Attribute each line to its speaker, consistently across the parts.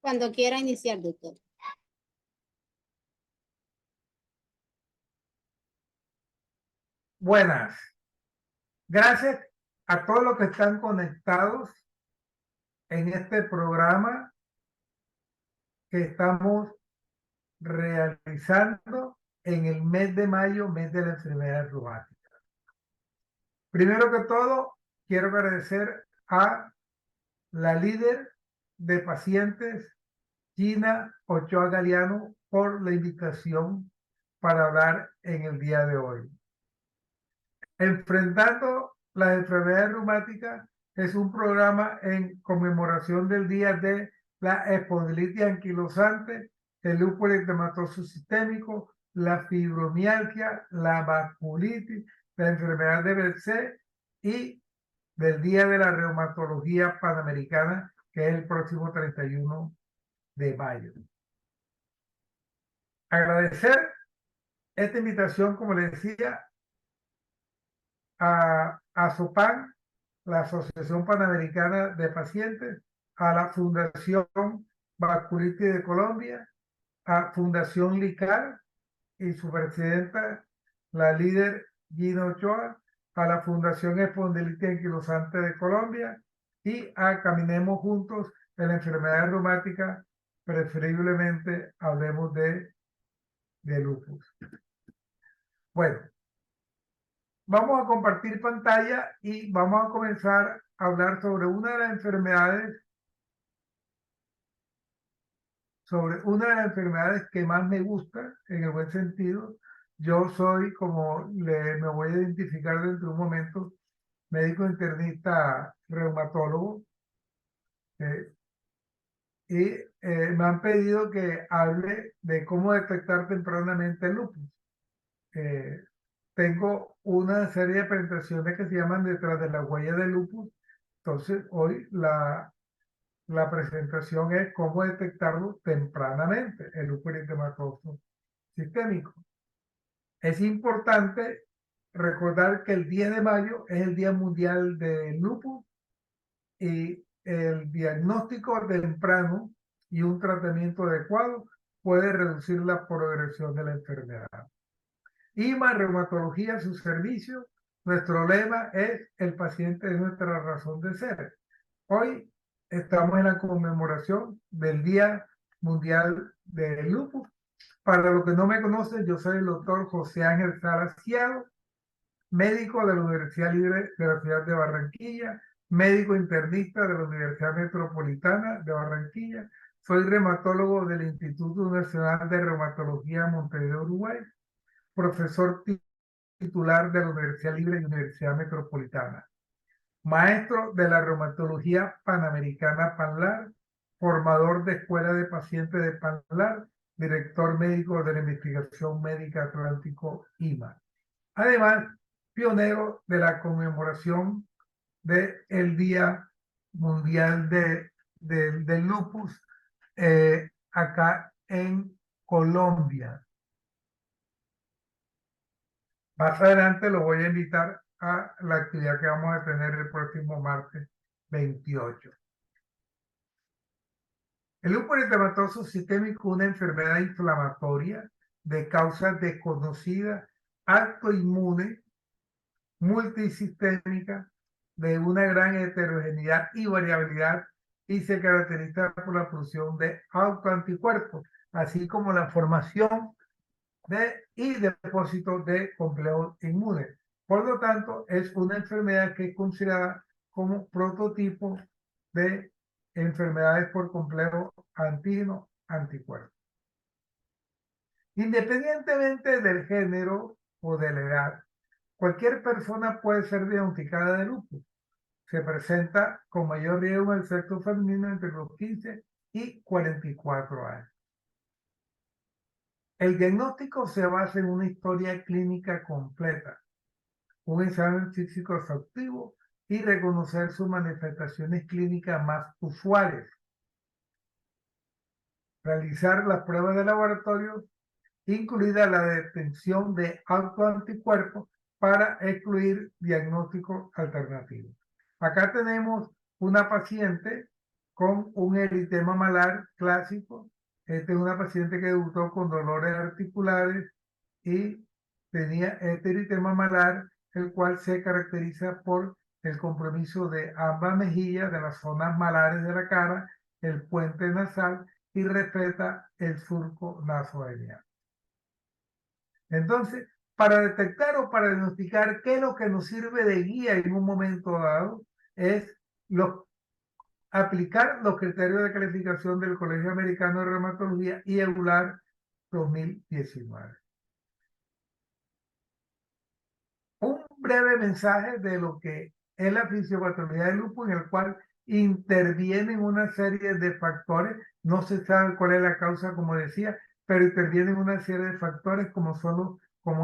Speaker 1: Cuando quiera iniciar, doctor.
Speaker 2: Buenas. Gracias a todos los que están conectados en este programa que estamos realizando en el mes de mayo, mes de la enfermedad reumática. Primero que todo, quiero agradecer a la líder de pacientes, Gina Ochoa Galeano, por la invitación para hablar en el día de hoy. Enfrentando las enfermedades reumáticas es un programa en conmemoración del día de la espondilitis anquilosante, el lúpus eritematoso sistémico, la fibromialgia, la vasculitis, la enfermedad de Behçet y del día de la reumatología panamericana, que es el próximo 31 de mayo. Agradecer esta invitación, como les decía, a ASOPAN, la Asociación Panamericana de Pacientes, a la Fundación Vasculitis de Colombia, a Fundación LICAR y su presidenta, la líder Gina Ochoa, a la Fundación Espondilitis Anquilosante de Colombia y a Caminemos Juntos en la enfermedad reumática, preferiblemente hablemos de lupus. Bueno, vamos a compartir pantalla y vamos a comenzar a hablar sobre una de las enfermedades que más me gusta, en el buen sentido. Yo soy, como me voy a identificar dentro de un momento, médico internista reumatólogo, y me han pedido que hable de cómo detectar tempranamente el lupus. Tengo una serie de presentaciones que se llaman Detrás de la huella del lupus. Entonces, hoy la presentación es cómo detectarlo tempranamente, el lupus eritematoso sistémico. Es importante recordar que el 10 de mayo es el Día Mundial del Lupus y el diagnóstico temprano y un tratamiento adecuado puede reducir la progresión de la enfermedad. IMA Reumatología a su servicio. Nuestro lema es: el paciente es nuestra razón de ser. Hoy estamos en la conmemoración del Día Mundial del Lupus. Para los que no me conocen, yo soy el doctor José Ángel Salas Ciado, médico de la Universidad Libre de la Ciudad de Barranquilla, médico internista de la Universidad Metropolitana de Barranquilla. Soy reumatólogo del Instituto Nacional de Reumatología Montevideo, Uruguay, profesor titular de la Universidad Libre y Universidad Metropolitana, maestro de la reumatología panamericana PANLAR, formador de escuela de pacientes de PANLAR, director médico de la investigación médica Atlántico IMA. Además, pionero de la conmemoración del Día Mundial del Lupus acá en Colombia. Más adelante lo voy a invitar a la actividad que vamos a tener el próximo martes 28. El lupus eritematoso sistémico es una enfermedad inflamatoria de causa desconocida, autoinmune, multisistémica, de una gran heterogeneidad y variabilidad, y se caracteriza por la producción de autoanticuerpos, así como la formación y depósito de complejos inmunes. Por lo tanto, es una enfermedad que es considerada como prototipo de enfermedades por complejo antígeno-anticuerpo. Independientemente del género o de la edad, cualquier persona puede ser diagnosticada de lupus. Se presenta con mayor riesgo en el sexo femenino entre los 15 y 44 años. El diagnóstico se basa en una historia clínica completa, un examen físico exhaustivo y reconocer sus manifestaciones clínicas más usuales. Realizar las pruebas de laboratorio, incluida la detección de autoanticuerpos para excluir diagnósticos alternativos. Acá tenemos una paciente con un eritema malar clásico. Esta es una paciente que debutó con dolores articulares y tenía este eritema malar, el cual se caracteriza por el compromiso de ambas mejillas, de las zonas malares de la cara, el puente nasal y respeta el surco nasoeliano. Entonces, para detectar o para diagnosticar qué es lo que nos sirve de guía en un momento dado, es aplicar los criterios de calificación del Colegio Americano de Reumatología y EULAR 2019. Un breve mensaje de lo que es la fisiopatología del lupus, en el cual intervienen una serie de factores, no se sabe cuál es la causa, como decía, pero intervienen una serie de factores como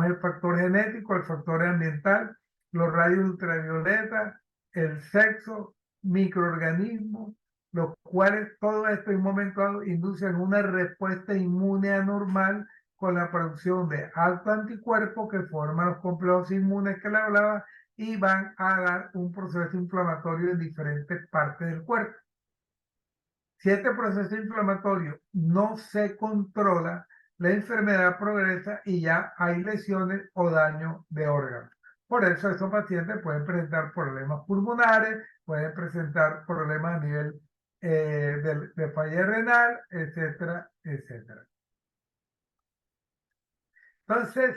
Speaker 2: es el factor genético, el factor ambiental, los rayos ultravioleta, el sexo, microorganismos, los cuales todo esto en un momento dado inducen una respuesta inmune anormal con la producción de altos anticuerpos que forman los complejos inmunes que le hablaba y van a dar un proceso inflamatorio en diferentes partes del cuerpo. Si este proceso inflamatorio no se controla, la enfermedad progresa y ya hay lesiones o daño de órganos. Por eso estos pacientes pueden presentar problemas pulmonares, pueden presentar problemas a nivel de falla renal, etcétera, etcétera. Entonces,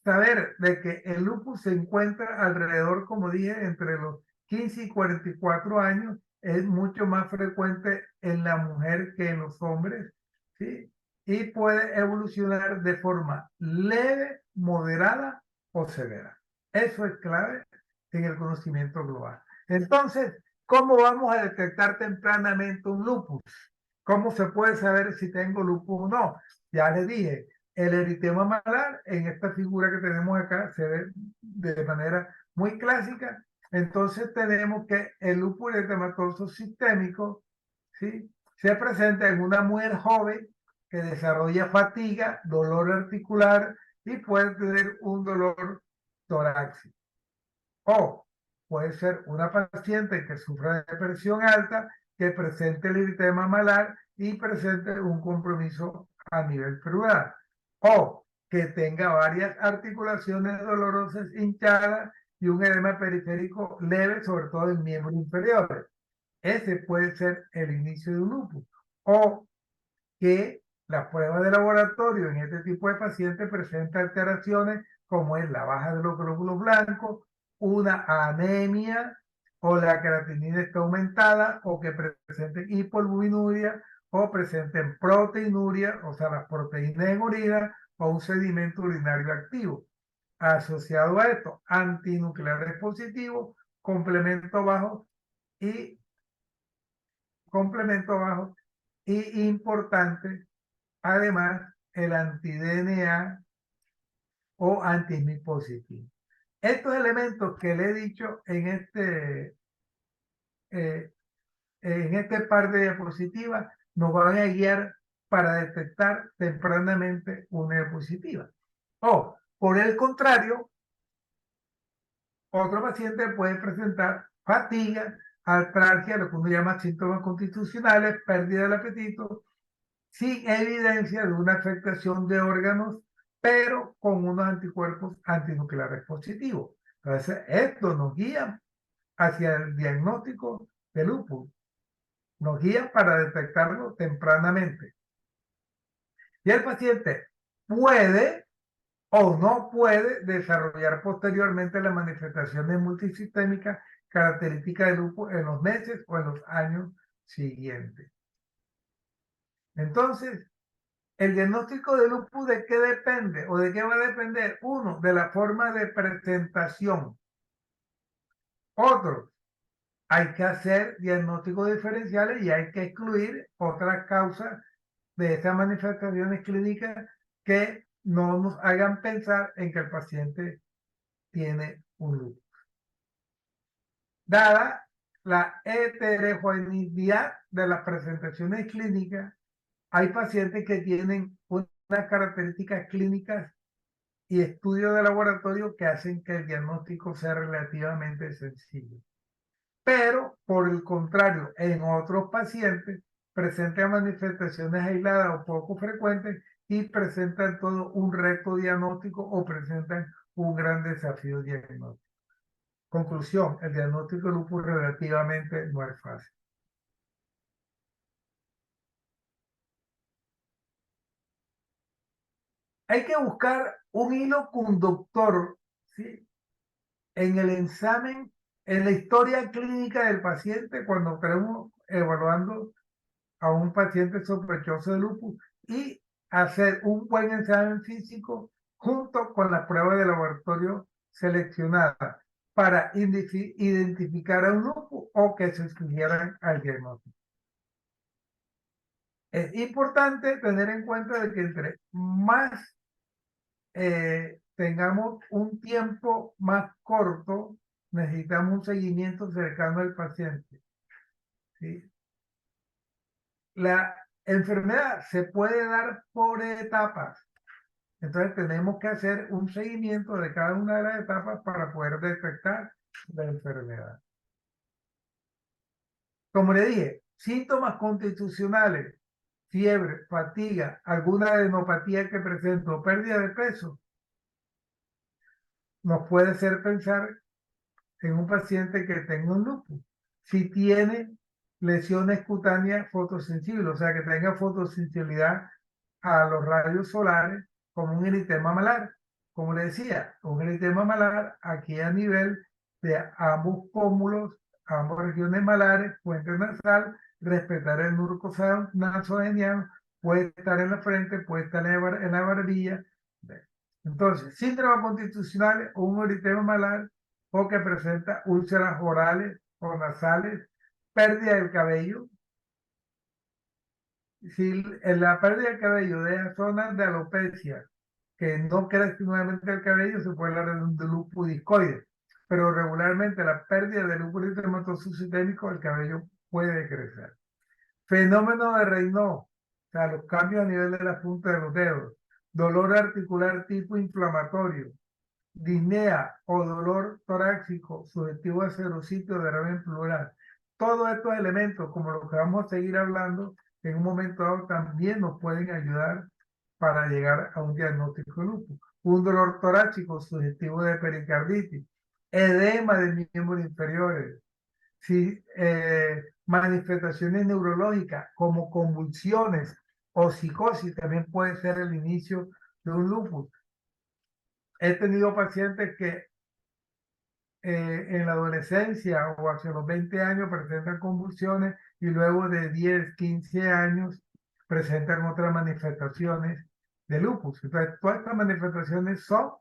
Speaker 2: saber de que el lupus se encuentra alrededor, como dije, entre los 15 y 44 años, es mucho más frecuente en la mujer que en los hombres, ¿sí? Y puede evolucionar de forma leve, moderada o severa. Eso es clave en el conocimiento global. Entonces, ¿cómo vamos a detectar tempranamente un lupus? ¿Cómo se puede saber si tengo lupus o no? Ya les dije, el eritema malar, en esta figura que tenemos acá, se ve de manera muy clásica. Entonces tenemos que el lupus eritematoso sistémico, ¿sí?, se presenta en una mujer joven que desarrolla fatiga, dolor articular y puede tener un dolor torácico. O puede ser una paciente que sufra de presión alta, que presente el eritema malar y presente un compromiso a nivel pleural. O que tenga varias articulaciones dolorosas hinchadas y un edema periférico leve, sobre todo en miembros inferiores. Ese puede ser el inicio de un lupus. O que la prueba de laboratorio en este tipo de pacientes presenta alteraciones como es la baja de los glóbulos blancos, una anemia o la creatinina está aumentada o que presenten hipoalbuminuria o presenten proteinuria, o sea, las proteínas en orina o un sedimento urinario activo. Asociado a esto, antinucleares positivos, complemento bajo y complemento bajo y importante, además, el anti-DNA o anti positivo. Estos elementos que le he dicho eh, en este par de diapositivas nos van a guiar para detectar tempranamente una diapositiva. O, por el contrario, otro paciente puede presentar fatiga, artralgia, lo que uno llama síntomas constitucionales, pérdida del apetito, sin evidencia de una afectación de órganos, pero con unos anticuerpos antinucleares positivos. Entonces, esto nos guía hacia el diagnóstico de lupus, nos guía para detectarlo tempranamente. Y el paciente puede o no puede desarrollar posteriormente las manifestaciones multisistémicas características del lupus en los meses o en los años siguientes. Entonces, el diagnóstico de lupus, ¿de qué depende? ¿O de qué va a depender? Uno, de la forma de presentación. Otro, hay que hacer diagnósticos diferenciales y hay que excluir otras causas de estas manifestaciones clínicas que no nos hagan pensar en que el paciente tiene un lupus. Dada la heterogeneidad de las presentaciones clínicas, hay pacientes que tienen unas características clínicas y estudios de laboratorio que hacen que el diagnóstico sea relativamente sencillo. pero por el contrario, en otros pacientes presentan manifestaciones aisladas o poco frecuentes y presentan todo un reto diagnóstico o presentan un gran desafío diagnóstico. Conclusión, el diagnóstico de lupus relativamente no es fácil. Hay que buscar un hilo conductor, ¿sí?, en el examen, en la historia clínica del paciente cuando estamos evaluando a un paciente sospechoso de lupus y hacer un buen examen físico junto con las pruebas de laboratorio seleccionadas para identificar a un lupus o que se sugieran al diagnóstico. Es importante tener en cuenta de que entre más tengamos un tiempo más corto, necesitamos un seguimiento cercano al paciente, ¿sí? La enfermedad se puede dar por etapas, entonces tenemos que hacer un seguimiento de cada una de las etapas para poder detectar la enfermedad. Como le dije, síntomas constitucionales, fiebre, fatiga, alguna adenopatía que presento o pérdida de peso, nos puede hacer pensar en un paciente que tenga un lupus. Si tiene lesiones cutáneas fotosensibles, o sea, que tenga fotosensibilidad a los rayos solares, como un eritema malar. Como le decía, un eritema malar aquí a nivel de ambos pómulos, ambas regiones malares, puente nasal, respetar el surco nasogeniano, puede estar en la frente, puede estar en la barbilla. Entonces, síndrome constitucional o un eritema malar o que presenta úlceras orales o nasales, pérdida del cabello. Si en la pérdida del cabello deja zonas de alopecia que no crece nuevamente el cabello, se puede hablar de lupus discoide, pero regularmente la pérdida del lupus eritematoso sistémico, el cabello puede crecer. Fenómeno de Raynaud, o sea, los cambios a nivel de la punta de los dedos, dolor articular tipo inflamatorio, disnea o dolor torácico subjetivo a serositio de derrame pleural. Todos estos elementos, como los que vamos a seguir hablando, en un momento dado también nos pueden ayudar para llegar a un diagnóstico de lupus. Un dolor torácico subjetivo de pericarditis, edema de miembros inferiores, si, manifestaciones neurológicas como convulsiones o psicosis también puede ser el inicio de un lupus. He tenido pacientes que en la adolescencia o hacia los 20 años presentan convulsiones y luego de 10, 15 años presentan otras manifestaciones de lupus. Entonces, todas estas manifestaciones son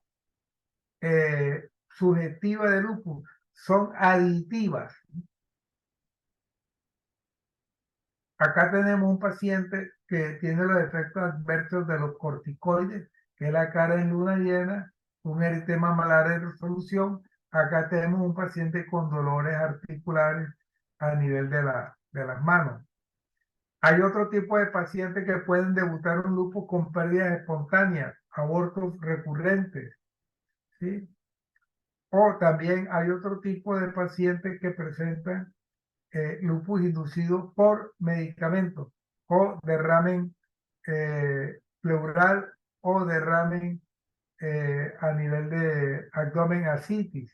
Speaker 2: subjetivas de lupus, son aditivas. Acá tenemos un paciente que tiene los efectos adversos de los corticoides, que es la cara en luna llena, un eritema malar de resolución. Acá tenemos un paciente con dolores articulares a nivel de las manos. Hay otro tipo de pacientes que pueden debutar un lupus con pérdidas espontáneas, abortos recurrentes, ¿sí? O también hay otro tipo de pacientes que presentan lupus inducido por medicamentos o derramen pleural o derramen a nivel de abdomen ascitis.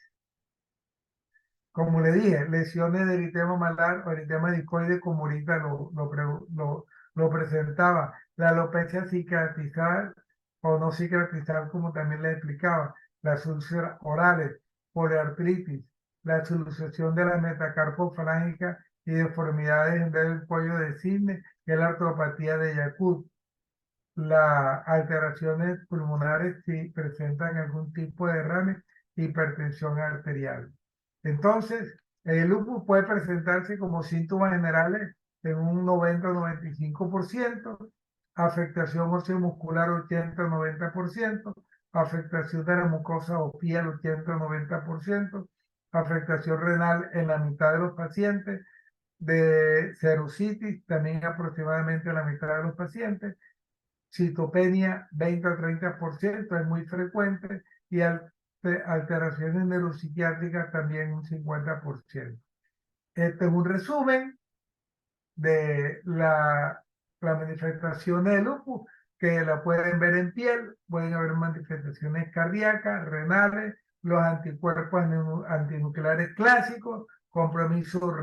Speaker 2: Como le dije, lesiones de eritema malar o eritema discoide, como ahorita lo presentaba. La alopecia cicatrizal o no cicatrizal, como también le explicaba. Las úlceras orales, poliartritis, la solución de la metacarpofalángica y deformidades en el cuello de cisne, que es la artropatía de Yacut. Las alteraciones pulmonares si presentan algún tipo de derrame, hipertensión arterial. Entonces, el lupus puede presentarse como síntomas generales en un 90-95%, afectación osteomuscular 80-90%, afectación de la mucosa o piel 80-90%, afectación renal en la mitad de los pacientes, de serositis también aproximadamente la mitad de los pacientes, citopenia 20-30% es muy frecuente y alteraciones neuropsiquiátricas también un 50%. Este es un resumen de las manifestaciones de lupus, que la pueden ver en piel, pueden haber manifestaciones cardíacas, renales, los anticuerpos antinucleares clásicos, compromiso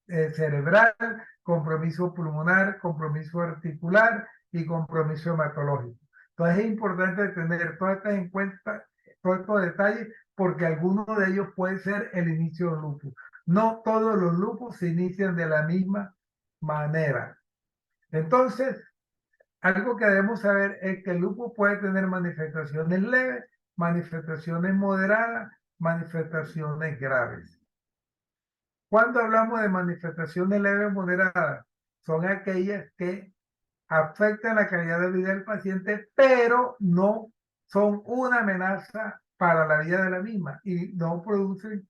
Speaker 2: cerebral, compromiso pulmonar, compromiso articular y compromiso hematológico. Entonces es importante tener todas estas en cuenta, todos estos detalles, porque alguno de ellos puede ser el inicio del lupus. No todos los lupus se inician de la misma manera. Entonces, algo que debemos saber es que el lupus puede tener manifestaciones leves, manifestaciones moderadas, manifestaciones graves. Cuando hablamos de manifestaciones leves moderadas, son aquellas que afectan la calidad de vida del paciente, pero no son una amenaza para la vida de la misma y no producen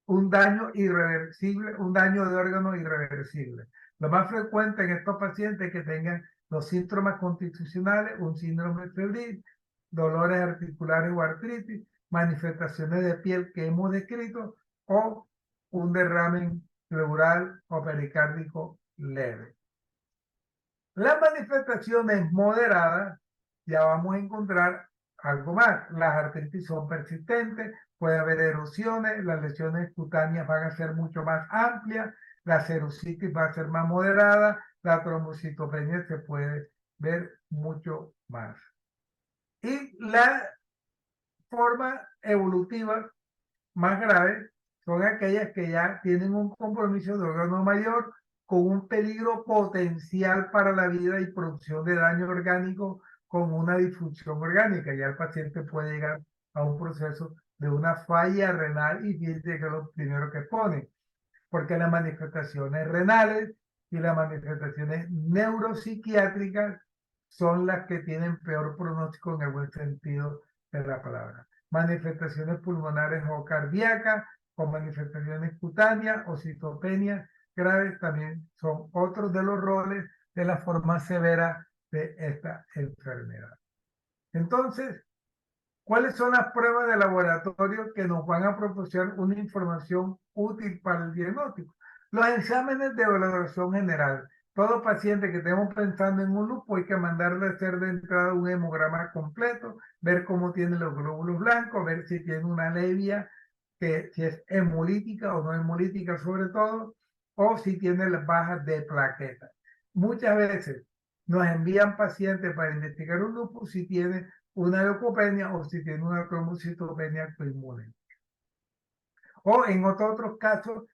Speaker 2: un daño irreversible, un daño de órgano irreversible. Lo más frecuente en estos pacientes es que tengan los síntomas constitucionales, un síndrome febril, dolores articulares o artritis, manifestaciones de piel que hemos descrito o un derrame pleural o pericárdico leve. Las manifestaciones moderadas, ya vamos a encontrar algo más. Las artritis son persistentes, puede haber erosiones, las lesiones cutáneas van a ser mucho más amplias, la serositis va a ser más moderada, la trombocitopenia se puede ver mucho más. Y la forma evolutiva más grave son aquellas que ya tienen un compromiso de órgano mayor con un peligro potencial para la vida y producción de daño orgánico con una disfunción orgánica. Ya el paciente puede llegar a un proceso de una falla renal y fíjense que es lo primero que pone, porque las manifestaciones renales y las manifestaciones neuropsiquiátricas son las que tienen peor pronóstico en el buen sentido de la palabra. Manifestaciones pulmonares o cardíacas, o manifestaciones cutáneas o citopenias graves también son otros de los roles de la forma severa de esta enfermedad. Entonces, ¿cuáles son las pruebas de laboratorio que nos van a proporcionar una información útil para el diagnóstico? Los exámenes de valoración general. Todo paciente que estemos pensando en un lupus hay que mandarle a hacer de entrada un hemograma completo, ver cómo tiene los glóbulos blancos, ver si tiene una anemia, que si es hemolítica o no hemolítica sobre todo, o si tiene las bajas de plaquetas. Muchas veces nos envían pacientes para investigar un lupus si tiene una leucopenia o si tiene una trombocitopenia coinmune. O en otros casos,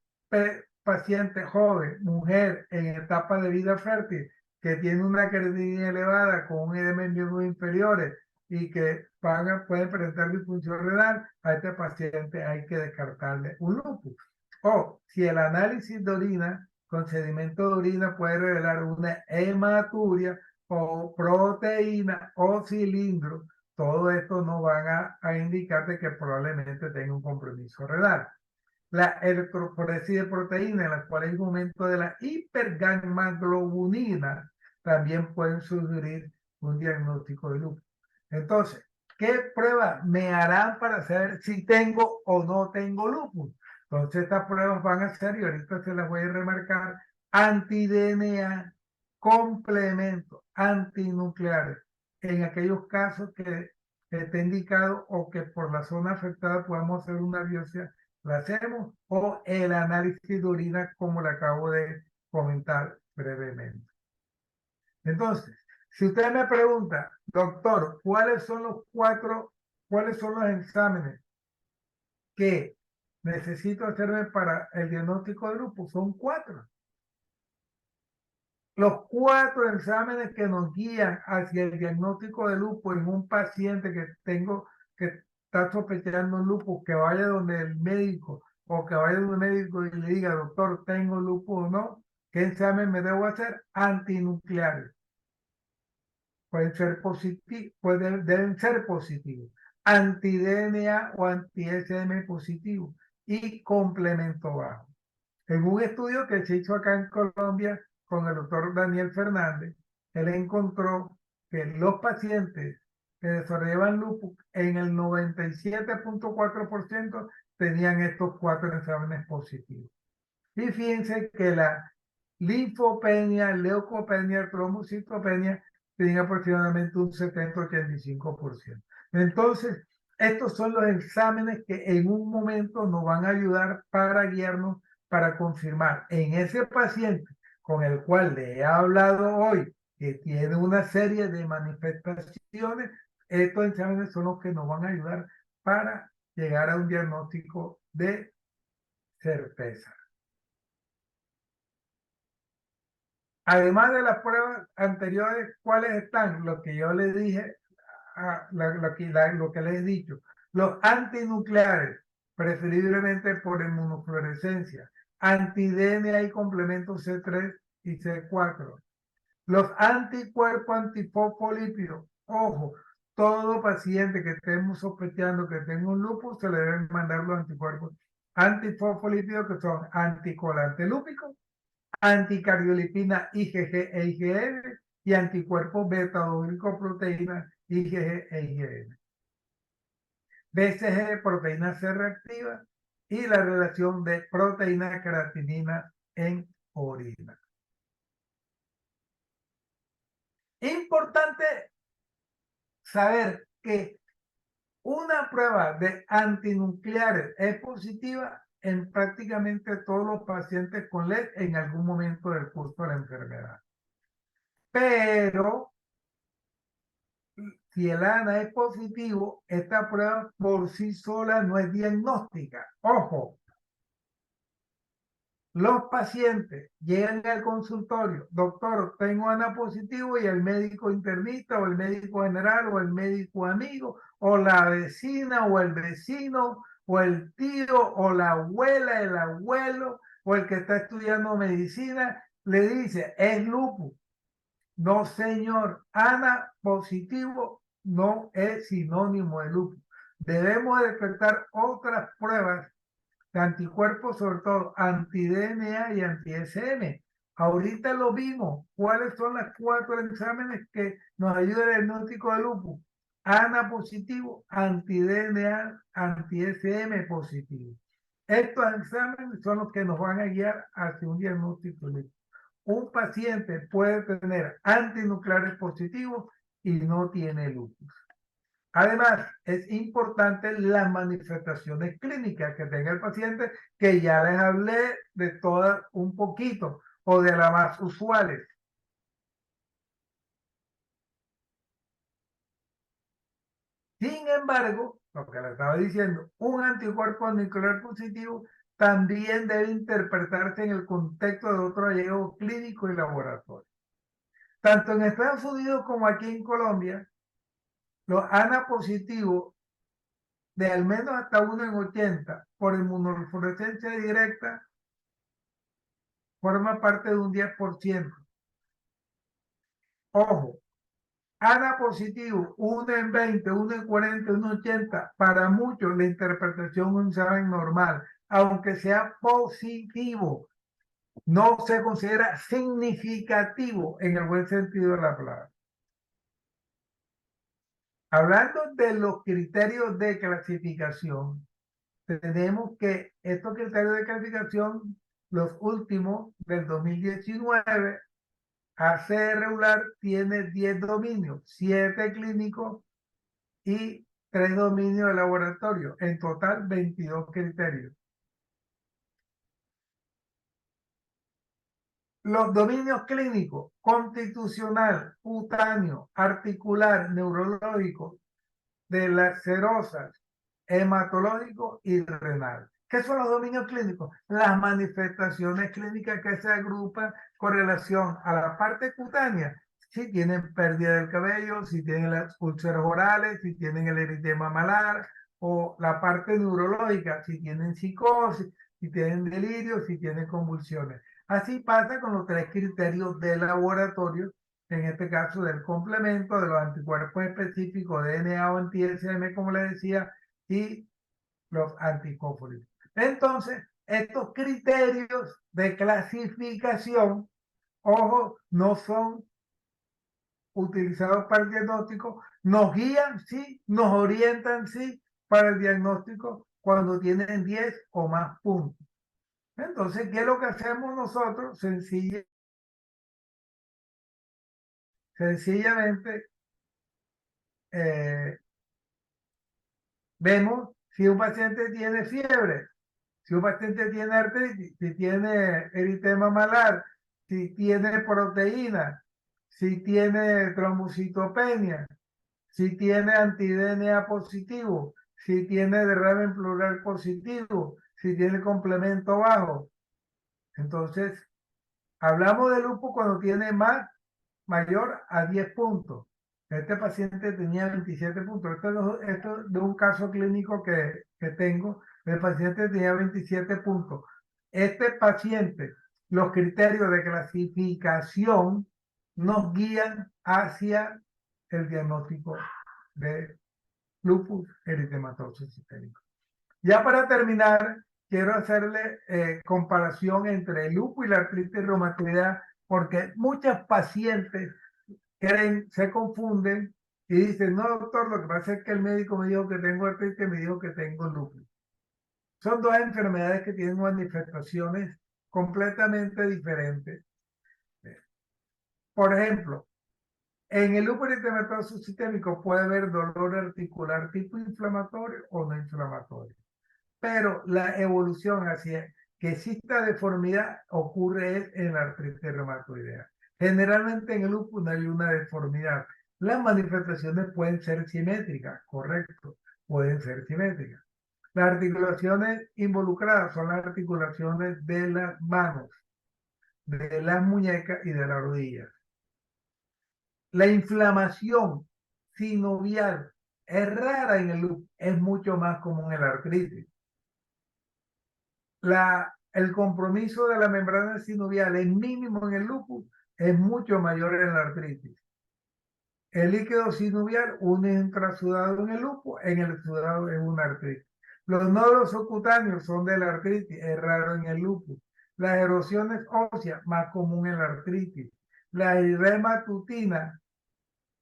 Speaker 2: paciente joven, mujer en etapa de vida fértil, que tiene una creatinina elevada con un edema en miembros inferiores y que pueden presentar disfunción renal, a este paciente hay que descartarle un lupus. O si el análisis de orina con sedimento de orina puede revelar una hematuria o proteína o cilindro, todo esto nos van a indicar de que probablemente tenga un compromiso renal. La electroforesis de proteína, en la cual hay un aumento de la hipergammaglobulina, también pueden sugerir un diagnóstico de lupus. Entonces, ¿qué pruebas me harán para saber si tengo o no tengo lupus? Entonces, estas pruebas van a ser, y ahorita se las voy a remarcar, anti-DNA, complementos, antinucleares, en aquellos casos que esté indicado o que por la zona afectada podamos hacer una biopsia, la hacemos, o el análisis de orina, como le acabo de comentar brevemente. Entonces, si usted me pregunta, doctor, ¿cuáles son los exámenes que necesito hacerme para el diagnóstico de lupus? Son 4. Los 4 exámenes que nos guían hacia el diagnóstico de lupus en un paciente que está sospechando lupus, que vaya donde el médico o que vaya donde el médico y le diga, doctor, ¿tengo lupus o no? ¿Qué examen me debo hacer? Antinucleares. Pueden ser positivos, deben ser positivos. Anti-DNA o anti-SM positivo y complemento bajo. En un estudio que se hizo acá en Colombia con el doctor Daniel Fernández, él encontró que los pacientes que desarrollaban lupus en el 97.4% tenían estos 4 exámenes positivos. Y fíjense que la linfopenia, leucopenia, trombocitopenia tienen aproximadamente un 70-85%. Entonces, estos son los exámenes que en un momento nos van a ayudar para guiarnos, para confirmar en ese paciente con el cual le he hablado hoy, que tiene una serie de manifestaciones. Estos exámenes son los que nos van a ayudar para llegar a un diagnóstico de certeza. Además de las pruebas anteriores, ¿cuáles están? Lo que yo les dije, lo que les he dicho. Los antinucleares, preferiblemente por inmunofluorescencia, anti-DNA y complementos C3 y C4. Los anticuerpos antifosfolípidos, ojo, todo paciente que estemos sospechando que tenga un lupus, se le deben mandar los anticuerpos antifosfolípidos, que son anticoagulante lúpico, anticardiolipina IgG e IgM y anticuerpos beta-glicoproteína IgG e IgM. BCG, proteína C reactiva, y la relación de proteína creatinina en orina. Importante saber que una prueba de antinucleares es positiva en prácticamente todos los pacientes con LED en algún momento del curso de la enfermedad. Pero si el ANA es positivo, esta prueba por sí sola no es diagnóstica. Ojo, los pacientes llegan al consultorio, doctor, tengo ANA positivo, y el médico internista o el médico general o el médico amigo o la vecina o el vecino o el tío o la abuela, el abuelo o el que está estudiando medicina le dice, es lupus. No, señor, ANA positivo no es sinónimo de lupus. Debemos detectar otras pruebas de anticuerpos, sobre todo anti-DNA y anti-SM. Ahorita lo vimos. ¿Cuáles son las 4 exámenes que nos ayudan al diagnóstico de lupus? ANA positivo, anti-DNA, anti-SM positivo. Estos exámenes son los que nos van a guiar hacia un diagnóstico de lupus. Un paciente puede tener antinucleares positivos y no tiene lupus. Además, es importante las manifestaciones clínicas que tenga el paciente, que ya les hablé de todas un poquito, o de las más usuales. Sin embargo, lo que le estaba diciendo, un anticuerpo nuclear positivo también debe interpretarse en el contexto de otro hallazgo clínico y laboratorio. Tanto en Estados Unidos como aquí en Colombia, los ANA positivos de al menos hasta 1 en 80 por inmunofluorescencia directa forma parte de un 10%. Ojo, ANA positivo, 1 en 20, 1 en 40, 1 en 80, para muchos la interpretación es un examen normal, aunque sea positivo, no se considera significativo en el buen sentido de la palabra. Hablando de los criterios de clasificación, tenemos que estos criterios de clasificación, los últimos del 2019, AC regular tiene 10 dominios, 7 clínicos y 3 dominios de laboratorio, en total 22 criterios. Los dominios clínicos: constitucional, cutáneo, articular, neurológico, de las serosas, hematológico y renal. ¿Qué son los dominios clínicos? Las manifestaciones clínicas que se agrupan con relación a la parte cutánea. Si tienen pérdida del cabello, si tienen las úlceras orales, si tienen el eritema malar, o la parte neurológica, si tienen psicosis, si tienen delirio, si tienen convulsiones. Así pasa con los 3 criterios de laboratorio, en este caso del complemento, de los anticuerpos específicos, DNA o anti-SM, como le decía, y los antifosfólicos. Entonces, estos criterios de clasificación, ojo, no son utilizados para el diagnóstico, nos guían, sí, nos orientan, sí, para el diagnóstico cuando tienen 10 o más puntos. Entonces, ¿qué es lo que hacemos nosotros? Sencillamente eh, vemos si un paciente tiene fiebre, si un paciente tiene artritis, si tiene eritema malar, si tiene proteína, si tiene trombocitopenia, si tiene anti-DNA positivo, si tiene derrame pleural positivo, si tiene complemento bajo. Entonces, hablamos de lupus cuando tiene mayor a 10 puntos. Este paciente tenía 27 puntos. Esto de un caso clínico que tengo. El paciente tenía 27 puntos. Este paciente, los criterios de clasificación nos guían hacia el diagnóstico de lupus eritematoso sistémico. Ya para terminar, quiero hacerle comparación entre el lupus y la artritis reumatoidea, porque muchos pacientes se confunden y dicen, no, doctor, lo que pasa es que el médico me dijo que tengo artritis, me dijo que tengo lupus. Son dos enfermedades que tienen manifestaciones completamente diferentes. Por ejemplo, en el lupus eritematoso sistémico puede haber dolor articular tipo inflamatorio o no inflamatorio. Pero la evolución hacia que exista deformidad ocurre en la artritis reumatoidea. Generalmente en el lupus no hay una deformidad. Las manifestaciones pueden ser simétricas, correcto, pueden ser simétricas. Las articulaciones involucradas son las articulaciones de las manos, de las muñecas y de las rodillas. La inflamación sinovial es rara en el lupus, es mucho más común en la artritis. El compromiso de la membrana sinovial es mínimo en el lupus, es mucho mayor en la artritis. El líquido sinovial, uno es intrasudado en el lupus, en el exudado es una artritis. Los nódulos subcutáneos son de la artritis, es raro en el lupus. Las erosiones óseas, más común en la artritis. La irematutina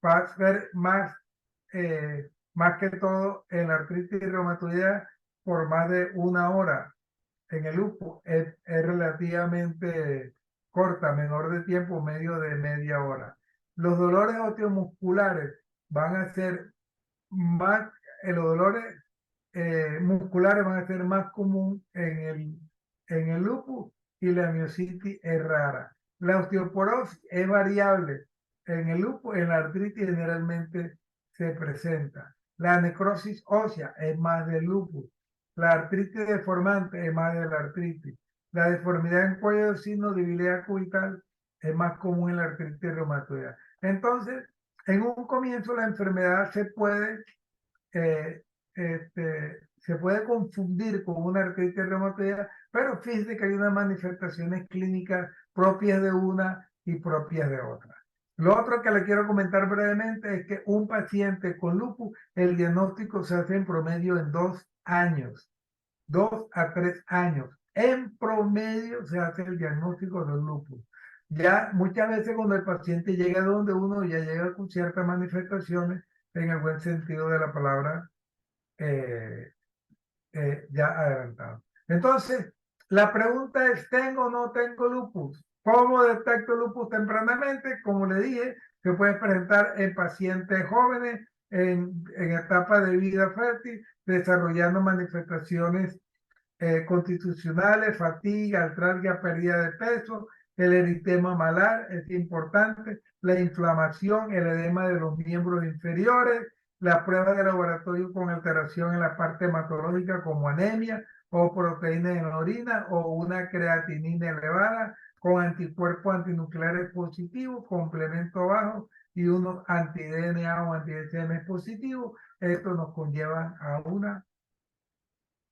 Speaker 2: va a ser más que todo en la artritis reumatoidea por más de 1 hora. En el lupus es relativamente corta, menor de tiempo, medio de media hora. Los dolores osteomusculares van a ser más, los dolores musculares van a ser más común en el lupus y la miositis es rara. La osteoporosis es variable. En el lupus, en la artritis generalmente se presenta. La necrosis ósea es más del lupus. La artritis deformante es más de la artritis. La deformidad en cuello de signo de debilidad cubital es más común en la artritis reumatoidea. Entonces, en un comienzo la enfermedad eh, se puede confundir con una artritis reumatoidea, pero fíjese que hay unas manifestaciones clínicas propias de una y propias de otra. Lo otro que le quiero comentar brevemente es que un paciente con lupus, el diagnóstico se hace en promedio en 2 años, 2 a 3 años. En promedio se hace el diagnóstico del lupus. Ya muchas veces cuando el paciente llega donde uno ya llega con ciertas manifestaciones, en el buen sentido de la palabra, eh, ya adelantado. Entonces, la pregunta es, ¿tengo o no tengo lupus? ¿Cómo detecto lupus tempranamente? Como le dije, se puede presentar en pacientes jóvenes, en etapa de vida fértil, desarrollando manifestaciones constitucionales, fatiga, artralgia, pérdida de peso, el eritema malar es importante, la inflamación, el edema de los miembros inferiores, la prueba de laboratorio con alteración en la parte hematológica como anemia o proteína en la orina o una creatinina elevada con anticuerpos antinucleares positivos, complemento bajo y unos anti-DNA o anti-SM positivos. Esto nos conlleva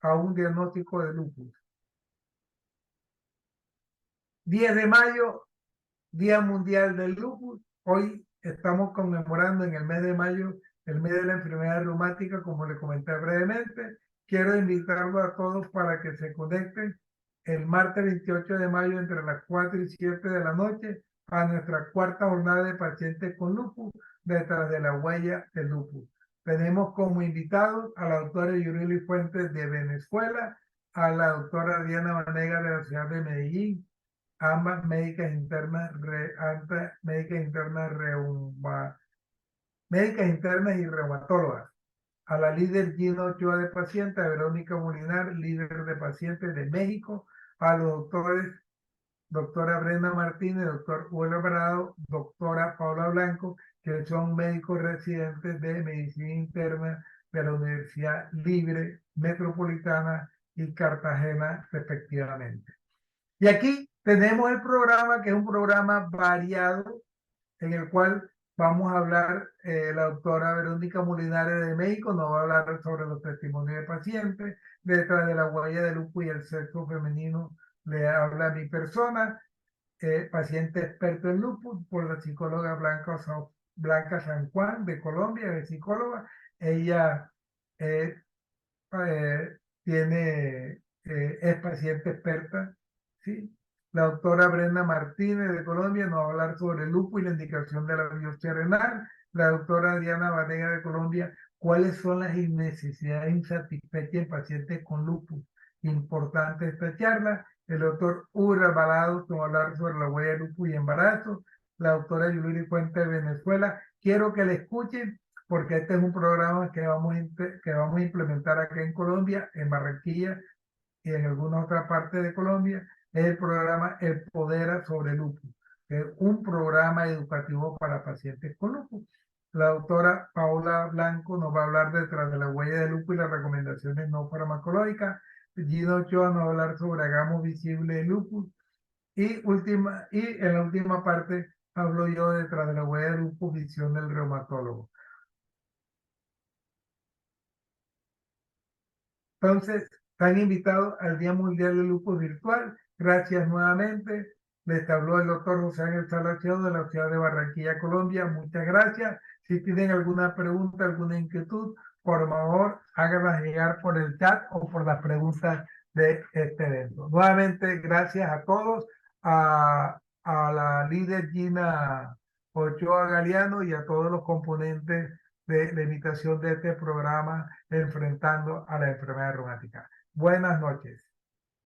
Speaker 2: a un diagnóstico de lupus. 10 de mayo, Día Mundial del Lupus. Hoy estamos conmemorando en el mes de mayo el mes de la enfermedad reumática, como le comenté brevemente. Quiero invitarlos a todos para que se conecten el martes 28 de mayo entre las 4 y 7 de la noche a nuestra cuarta jornada de pacientes con lupus detrás de la huella del lupus. Tenemos como invitados a la doctora Yurili Fuentes de Venezuela, a la doctora Diana Vanega de la ciudad de Medellín, ambas médicas internas y reumatólogas. A la líder Gina Ochoa de pacientes, a Verónica Molinar, líder de pacientes de México, a los doctores, doctora Brenda Martínez, doctor Hugo Alvarado, doctora Paula Blanco, que son médicos residentes de medicina interna de la Universidad Libre Metropolitana y Cartagena, respectivamente. Y aquí tenemos el programa, que es un programa variado, en el cual vamos a hablar, la doctora Verónica Molinares de México nos va a hablar sobre los testimonios de pacientes, detrás de la huella del lupus y el sexo femenino le habla a mi persona, paciente experto en lupus, por la psicóloga Blanca San Juan de Colombia, es psicóloga. Ella eh, es paciente experta, ¿sí? La doctora Brenda Martínez de Colombia nos va a hablar sobre el lupus y la indicación de la biopsia renal. La doctora Diana Vanega de Colombia, cuáles son las necesidades insatisfechas en pacientes con lupus. Importante esta charla. El doctor Hugo Alvarado nos va a hablar sobre la huella de lupus y embarazo. La doctora Yuliri Fuente de Venezuela. Quiero que le escuchen porque este es un programa que vamos a implementar acá en Colombia, en Barranquilla y en alguna otra parte de Colombia. Es el programa Empodera sobre Lupus, que es un programa educativo para pacientes con lupus. La doctora Paula Blanco nos va a hablar detrás de la huella de lupus y las recomendaciones no farmacológicas. Gino Ochoa nos va a hablar sobre hagamos visible el lupus. Y en la última parte hablo yo detrás de la huella de lupus, visión del reumatólogo. Entonces, están invitados al Día Mundial del Lupus Virtual. Gracias nuevamente. Les habló el doctor José Ángel Salacheo de la ciudad de Barranquilla, Colombia. Muchas gracias. Si tienen alguna pregunta, alguna inquietud, por favor, háganlas llegar por el chat o por las preguntas de este evento. Nuevamente, gracias a todos, a la líder Gina Ochoa Galeano y a todos los componentes de la invitación de este programa enfrentando a la enfermedad reumática. Buenas noches.